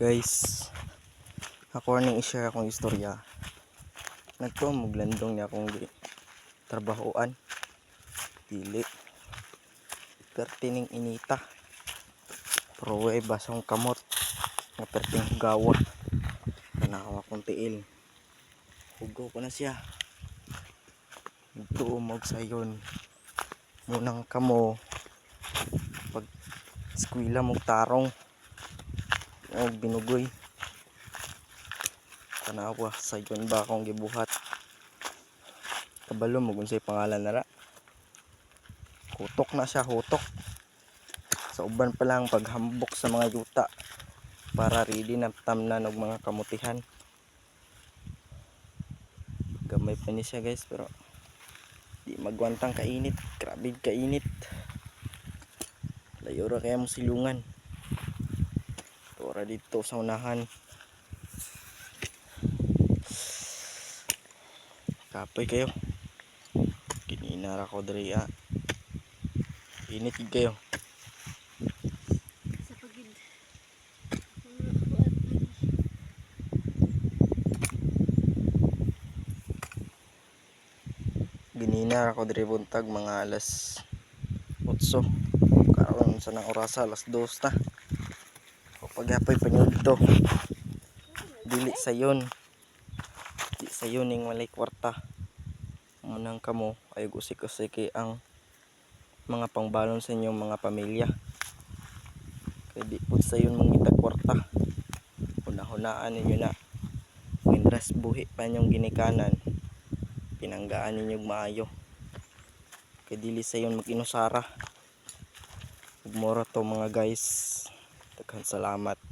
Guys, ako ning i-share akong istorya. Nagto maglandong niya akong trabahoan. Dili pertining inita. Pero way basang kamot nga perting hugawa. Tanawa kong tiil. Hugaw ko na siya. Ito umog sayon. Munang kamo pag eskwela mo tarong binugoy. Tanawa sayon ba akong gibuhat. Kabalo mo unsay pangalan nara. Hutok na siya, hutok. Sa uban pa lang paghambok sa mga yuta para ready na tamnan og mga kamutihan. Gamay pa ni siya guys, pero di magwantang kainit. Grabe kainit. Layo ra kaya mo silungan. Tora dito sa unahan. Kapoy kayo. Kininara ko diri Init gid kayo. Sa pagid. Ginina ako diri buntag mga alas 8. Karon sa nang orasa alas 2 na. Pagyapoy panyudto. Dili sayon. Di sayon ning walay kwarta. Munang kamo ay usik-usik ang mga pangbalon sa inyong mga pamilya. Kaya di po sayon mangita kwarta. Hunahunaan ninyo na. Mindras buhi pa inyong ginikanan. Pinanggaan ninyong maayo. Kaya dili sayon mag-inusara. Mura to mga guys. Daghang salamat.